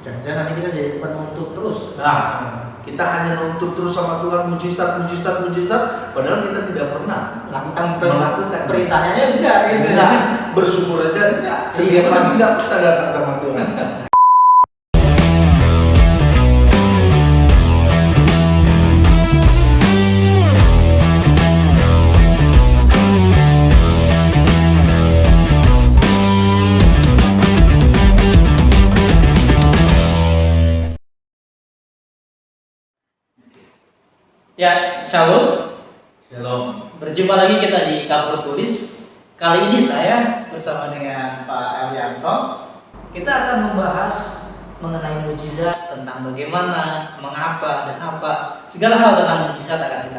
Jangan-jangan nanti kita jadi penuntut terus. Nah, kita hanya nuntut terus sama Tuhan mujizat, mujizat, mujizat, padahal kita tidak pernah melakukan perintahnya enggak gitu. Enggak, bersyukur aja enggak. Setiap pagi enggak pernah datang sama Tuhan. Ya, Shalom. Shalom. Berjumpa lagi kita di Kapur Tulis. Kali ini saya bersama dengan Pak Elianto. Kita akan membahas mengenai mujizat, tentang bagaimana, mengapa, dan apa. Segala hal tentang mujizat akan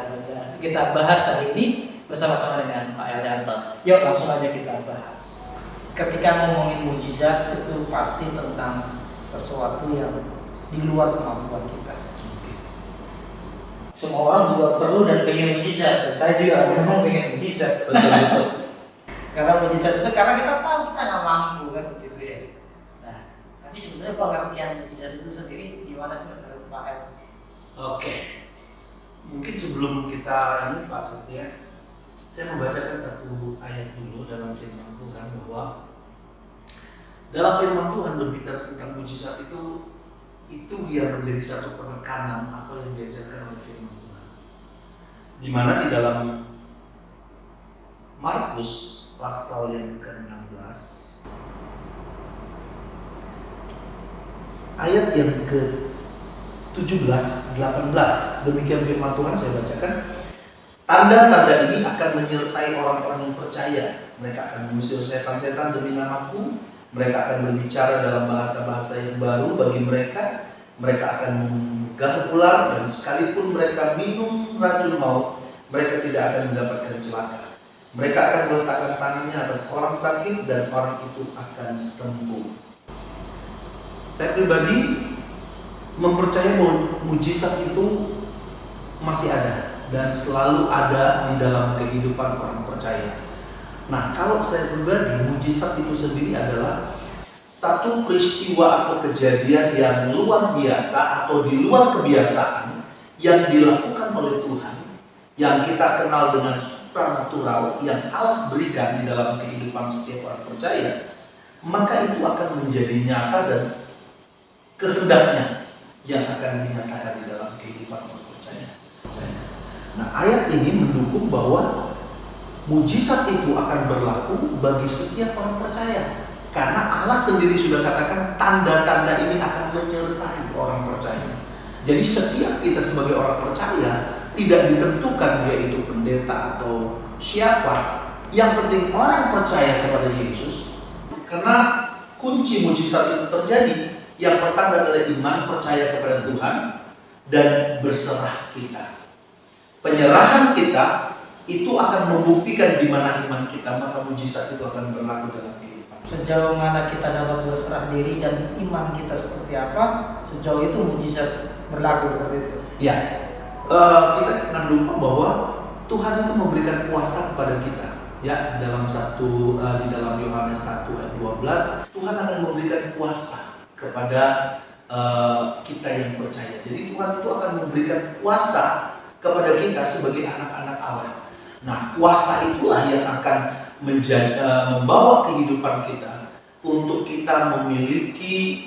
kita bahas hari ini bersama-sama dengan Pak Elianto. Yuk langsung aja kita bahas. Ketika ngomongin mujizat itu pasti tentang sesuatu yang di luar kemampuan kita. Semua orang juga perlu dan pengen mujizat. Saya juga memang pengen mujizat. Betul. Karena mujizat itu karena kita tahu kita nggak mampu kan gitu ya. Nah, tapi sebenarnya pengertian mujizat itu sendiri gimana sih menurut Pak El? Oke. Mungkin sebelum kita ini Pak Setia, saya membacakan satu ayat dulu dalam firman Tuhan bahwa dalam firman Tuhan berbicara tentang mujizat itu yang menjadi satu penekanan apa yang diajarkan oleh firman Tuhan. Di mana di dalam Markus pasal yang ke-16 ayat yang ke-17, 18, demikian firman Tuhan saya bacakan. Tanda-tanda ini akan menyertai orang-orang yang percaya. Mereka akan mengusir setan-setan demi namaku. Mereka akan berbicara dalam bahasa-bahasa yang baru bagi mereka. Mereka akan memegang ular dan sekalipun mereka minum racun maut, mereka tidak akan mendapatkan celaka. Mereka akan meletakkan tangannya atas orang sakit dan orang itu akan sembuh. Saya pribadi mempercayai bahwa mujizat itu masih ada dan selalu ada di dalam kehidupan orang percaya. Nah, kalau saya pribadi, mujizat itu sendiri adalah satu peristiwa atau kejadian yang luar biasa atau di luar kebiasaan yang dilakukan oleh Tuhan, yang kita kenal dengan supranatural yang Allah berikan di dalam kehidupan setiap orang percaya, maka itu akan menjadi nyata dan kehendaknya yang akan dinyatakan di dalam kehidupan orang percaya. Nah, ayat ini mendukung bahwa mujizat itu akan berlaku bagi setiap orang percaya. Karena Allah sendiri sudah katakan tanda-tanda ini akan menyertai orang percaya. Jadi setiap kita sebagai orang percaya tidak ditentukan dia itu pendeta atau siapa. Yang penting orang percaya kepada Yesus. Karena kunci mujizat itu terjadi. Yang pertama adalah iman, percaya kepada Tuhan dan berserah kita. Penyerahan kita itu akan membuktikan di mana iman kita, maka mujizat itu akan berlaku dalam kehidupan. Sejauh mana kita dapat berserah diri dan iman kita seperti apa, sejauh itu mujizat berlaku seperti itu. Ya, kita jangan lupa bahwa Tuhan itu memberikan kuasa kepada kita. Ya, di dalam Yohanes 1 ayat 12, Tuhan akan memberikan kuasa kepada kita yang percaya. Jadi Tuhan itu akan memberikan kuasa kepada kita sebagai anak-anak Allah. Nah, kuasa itulah yang akan membawa kehidupan kita untuk kita memiliki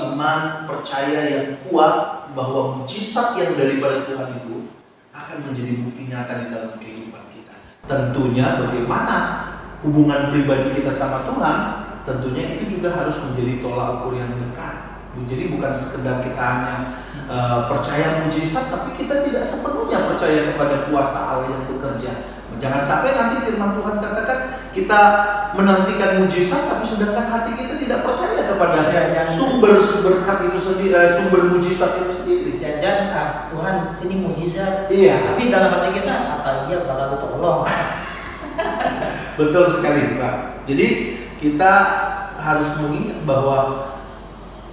iman percaya yang kuat bahwa mujizat yang daripada Tuhan itu akan menjadi bukti nyata di dalam kehidupan kita. Tentunya bagaimana hubungan pribadi kita sama Tuhan, tentunya itu juga harus menjadi tolak ukur yang dekat. Jadi bukan sekedar kita hanya percaya mujizat, tapi kita tidak sepenuhnya percaya kepada kuasa Allah yang bekerja. Jangan sampai nanti firman Tuhan katakan kita menantikan mujizat, tapi sedangkan hati kita tidak percaya kepada sumber berkat itu sendiri, sumber mujizat itu sendiri. Jangan Tuhan sini mujizat, iya. Tapi dalam hati kita iya bakal ditolong. Betul sekali Pak. Jadi kita harus mengingat bahwa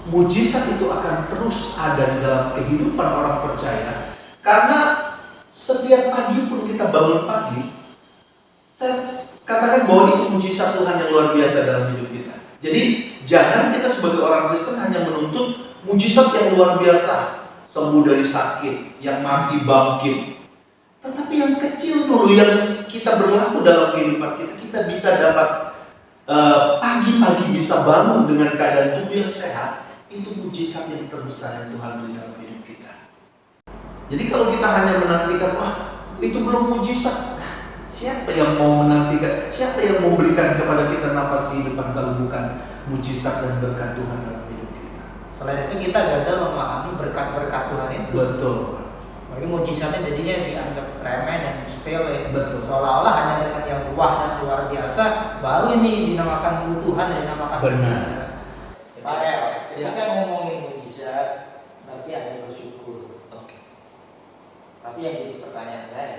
mujizat itu akan terus ada di dalam kehidupan orang percaya. Karena setiap pagi pun kita bangun pagi, saya katakan bahwa itu mujizat Tuhan yang luar biasa dalam hidup kita. Jadi jangan kita sebagai orang Kristen hanya menuntut mujizat yang luar biasa, sembuh dari sakit, yang mati bangkit. Tetapi yang kecil dulu yang kita berlaku dalam kehidupan kita, kita bisa dapat pagi-pagi bisa bangun dengan keadaan tubuh yang sehat. Itu mujizat yang terbesar yang Tuhan beri dalam hidup kita. Jadi kalau kita hanya menantikan, wah itu belum mujizat. Siapa yang mau menantikan? Siapa yang mau berikan kepada kita nafas kehidupan kalau bukan mujizat dan berkat Tuhan dalam hidup kita? Selain itu kita gagal memahami berkat-berkat Tuhan itu. Betul. Jadi mujizatnya jadinya dianggap remeh dan sepele. Betul. Seolah-olah hanya dengan yang wah dan luar biasa baru ini dinamakan Tuhan dan dinamakan Benar. mujizat. Pak El, ketika Ya. ngomongin mujizat berarti ada bersyukur. Oke. Tapi yang jadi pertanyaan saya,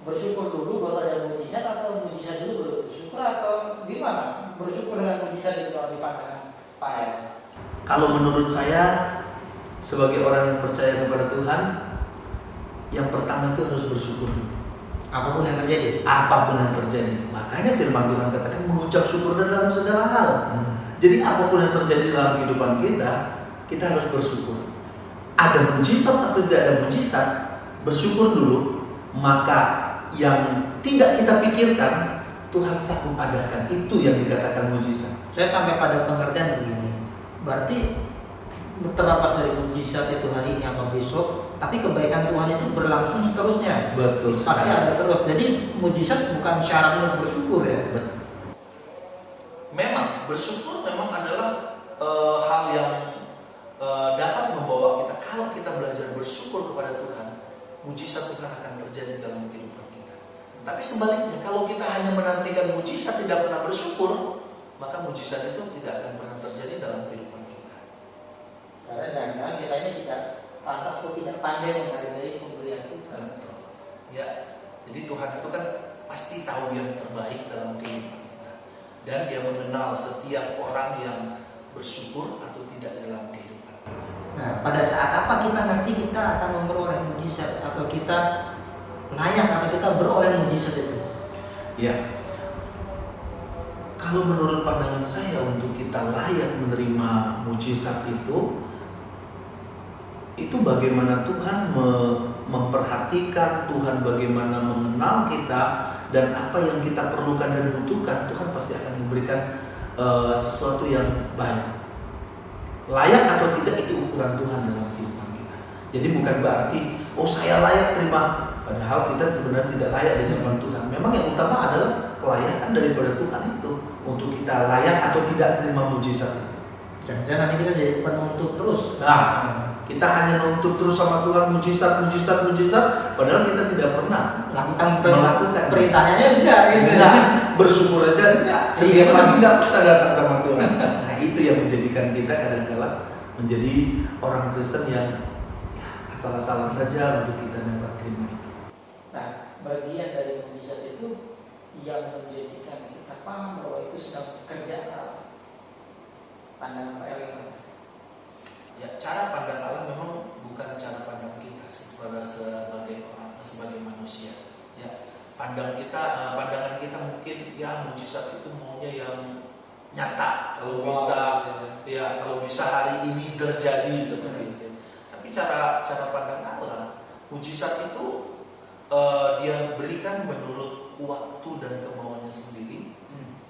bersyukur dulu baru ada mujizat atau mujizat dulu baru bersyukur atau gimana? Bersyukur dengan mujizat itu kalau di pandangan Pak El. Kalau menurut saya sebagai orang yang percaya kepada Tuhan, yang pertama itu harus bersyukur dulu. Apapun yang terjadi. Apapun yang terjadi. Makanya firman Tuhan katakan mengucap syukur dalam segala hal. Jadi apapun yang terjadi dalam kehidupan kita, kita harus bersyukur. Ada mujizat atau tidak ada mujizat, bersyukur dulu. Maka yang tidak kita pikirkan, Tuhan sanggup adakan. Itu yang dikatakan mujizat. Saya sampai pada pengertian begini. Berarti terlepas dari mujizat itu hari ini atau besok, tapi kebaikan Tuhan itu berlangsung seterusnya. Betul Pasti sekali. ada terus. Jadi mujizat bukan syarat untuk bersyukur ya. Memang bersyukur memang adalah hal yang dapat membawa kita. Kalau kita belajar bersyukur kepada Tuhan, mujizat Tuhan akan terjadi dalam kehidupan kita. Tapi sebaliknya, kalau kita hanya menantikan mujizat tidak pernah bersyukur, maka mujizat itu tidak akan pernah terjadi dalam kehidupan kita. Karena jangan-jangan kita ini tidak pantas atau tidak pandai menghargai pemberian Tuhan. Ya, jadi Tuhan itu kan pasti tahu yang terbaik dalam kehidupan kita, dan Dia mengenal setiap orang yang bersyukur atau tidak dalam kehidupan. Nah, pada saat apa kita ngerti kita akan memperoleh mujizat atau kita layak atau kita beroleh mujizat itu? Ya, kalau menurut pandangan saya untuk kita layak menerima mujizat itu bagaimana Tuhan memperhatikan, Tuhan bagaimana mengenal kita, dan apa yang kita perlukan dan butuhkan, Tuhan pasti akan memberikan sesuatu yang baik. Layak atau tidak itu ukuran Tuhan dalam kehidupan kita. Jadi bukan berarti, oh saya layak terima, padahal kita sebenarnya tidak layak di hadapan Tuhan. Memang yang utama adalah kelayakan daripada Tuhan itu untuk kita layak atau tidak terima mujizat itu. Jangan-jangan nanti kita jadi penuntut terus. Nah, kita hanya nuntut terus sama Tuhan mujizat, padahal kita tidak pernah melakukan perintahnya enggak gitu. Enggak, bersyukur aja enggak. Setiap pagi enggak pernah datang sama Tuhan. Nah, itu yang menjadikan kita kadang-kala menjadi orang Kristen yang asal-asalan saja untuk kita dapat terima itu. Nah, bagian dari mujizat itu yang menjadikan kita paham bahwa itu sedang bekerja Allah. Pandangan Pak Eli. Ya, cara pandang Allah memang bukan cara pandang kita sebagai orang, sebagai manusia. Ya, pandangan kita mungkin ya mujizat itu maunya yang nyata. Kalau bisa, ya kalau bisa hari ini terjadi seperti itu. Tapi cara pandang Allah, mujizat itu Dia berikan menurut waktu dan kemauannya sendiri.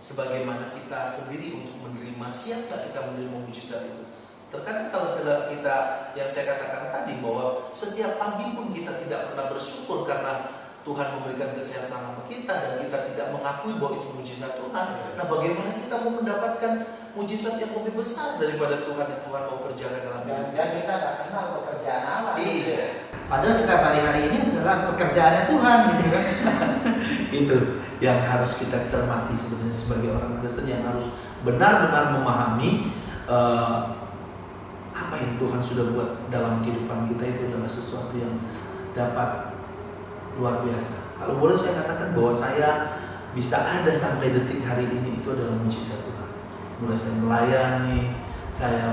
Sebagaimana kita sendiri untuk menerima, siapkah kita menerima mujizat itu? Terkadang kalau kita yang saya katakan tadi bahwa setiap pagi pun kita tidak pernah bersyukur karena Tuhan memberikan kesehatan sama kita dan kita tidak mengakui bahwa itu mujizat Tuhan. Nah, bagaimana kita mau mendapatkan mujizat yang lebih besar daripada Tuhan yang Tuhan mau kerjakan dalam hidup kita? Dan kita nggak kenal pekerjaan Allah. Iya. Padahal setiap hari ini adalah pekerjaannya Tuhan gitu kan. Itu yang harus kita cermati sebenarnya sebagai orang Kristen, yang harus benar-benar memahami apa yang Tuhan sudah buat dalam kehidupan kita. Itu adalah sesuatu yang dapat luar biasa. Kalau boleh saya katakan bahwa saya bisa ada sampai detik hari ini itu adalah mujizat Tuhan. Mulai saya melayani, saya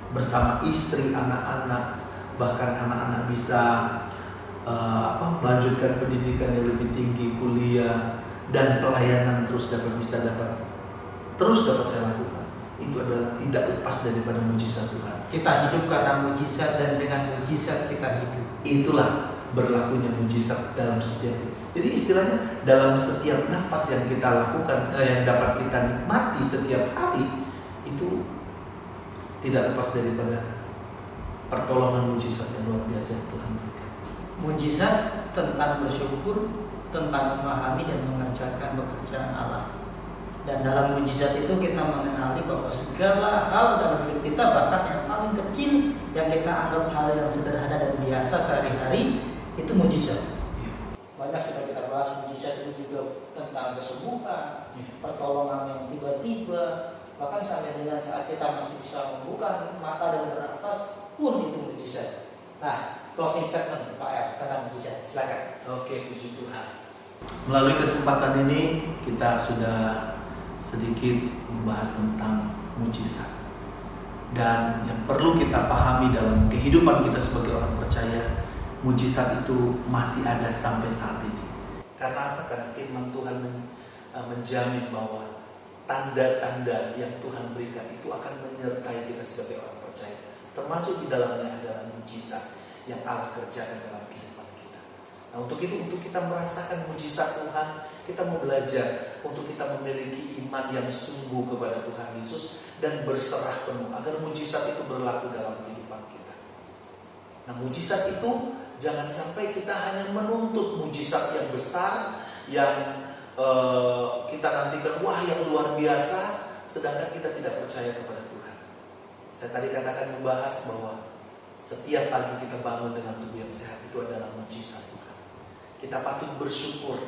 bersama istri, anak-anak, bahkan anak-anak bisa melanjutkan pendidikan yang lebih tinggi, kuliah, dan pelayanan terus bisa dapat terus dapat saya lakukan, itu adalah tidak lepas daripada mujizat Tuhan. Kita hidup karena mujizat, dan dengan mujizat kita hidup. Itulah berlakunya mujizat dalam setiap. Jadi istilahnya dalam setiap nafas yang kita lakukan, yang dapat kita nikmati setiap hari, itu tidak lepas daripada pertolongan mujizat yang luar biasa yang Tuhan berikan. Mujizat tentang bersyukur, tentang memahami dan mengerjakan pekerjaan Allah. Dan dalam mujizat itu kita mengenali bahwa segala hal dalam hidup kita, bahkan yang paling kecil yang kita anggap hal yang sederhana dan biasa sehari-hari, itu mujizat. Banyak sudah kita bahas, mujizat itu juga tentang kesembuhan, pertolongan yang tiba-tiba, bahkan sampai dengan saat kita masih bisa membuka mata dan bernafas pun itu mujizat. Nah, closing statement Pak El tentang mujizat, silakan. Oke, puji Tuhan. Melalui kesempatan ini kita sudah sedikit membahas tentang mujizat. Dan yang perlu kita pahami dalam kehidupan kita sebagai orang percaya, mujizat itu masih ada sampai saat ini. Karena apa? Karena firman Tuhan menjamin bahwa tanda-tanda yang Tuhan berikan itu akan menyertai kita sebagai orang percaya. Termasuk di dalamnya adalah mujizat yang Allah kerjakan dalam kehidupan kita. Nah, untuk itu, untuk kita merasakan mujizat Tuhan, kita mau belajar untuk kita memiliki iman yang sungguh kepada Tuhan Yesus dan berserah penuh agar mujizat itu berlaku dalam kehidupan kita. Nah, mujizat itu jangan sampai kita hanya menuntut mujizat yang besar yang kita nantikan, wah yang luar biasa, sedangkan kita tidak percaya kepada Tuhan. Saya tadi katakan membahas bahwa setiap pagi kita bangun dengan tubuh yang sehat itu adalah mujizat Tuhan. Kita patut bersyukur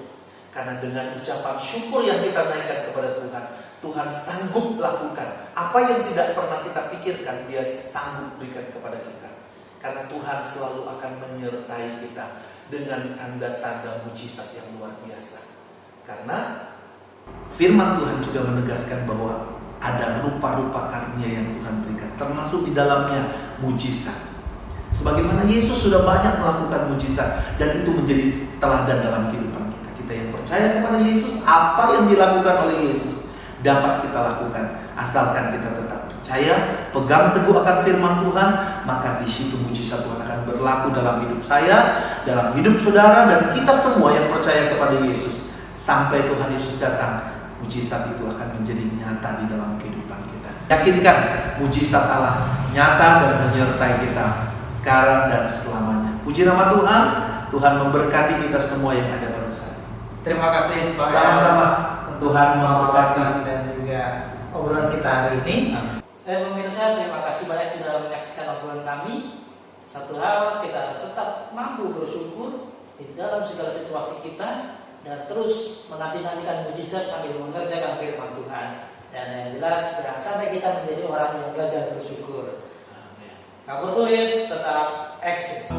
karena dengan ucapan syukur yang kita naikkan kepada Tuhan, Tuhan sanggup lakukan apa yang tidak pernah kita pikirkan, Dia sanggup berikan kepada kita. Karena Tuhan selalu akan menyertai kita dengan tanda-tanda mujizat yang luar biasa. Karena firman Tuhan juga menegaskan bahwa ada rupa-rupa karunia yang Tuhan berikan, termasuk di dalamnya mujizat. Sebagaimana Yesus sudah banyak melakukan mujizat, dan itu menjadi teladan dalam kehidupan kita. Kita yang percaya kepada Yesus, apa yang dilakukan oleh Yesus dapat kita lakukan, asalkan kita tetap percaya, pegang teguh akan firman Tuhan, maka di situ mujizat Tuhan akan berlaku dalam hidup saya, dalam hidup saudara, dan kita semua yang percaya kepada Yesus. Sampai Tuhan Yesus datang, mujizat itu akan menjadi nyata di dalam kehidupan kita. Yakinkan mujizat Allah nyata dan menyertai kita sekarang dan selamanya. Puji nama Tuhan. Tuhan memberkati kita semua yang ada pada saat ini. Terima kasih Pak. Sama-sama. Tuhan memberkati dan juga obrolan kita hari ini. Dan pemirsa, terima kasih banyak sudah menyaksikan obrolan kami. Satu hal, kita harus tetap mampu bersyukur di dalam segala situasi kita, dan terus menanti-nantikan mujizat sambil mengerjakan firman Tuhan. Dan yang jelas, jangan sampai kita menjadi orang yang gagal bersyukur. Kabar tulis tetap eksis.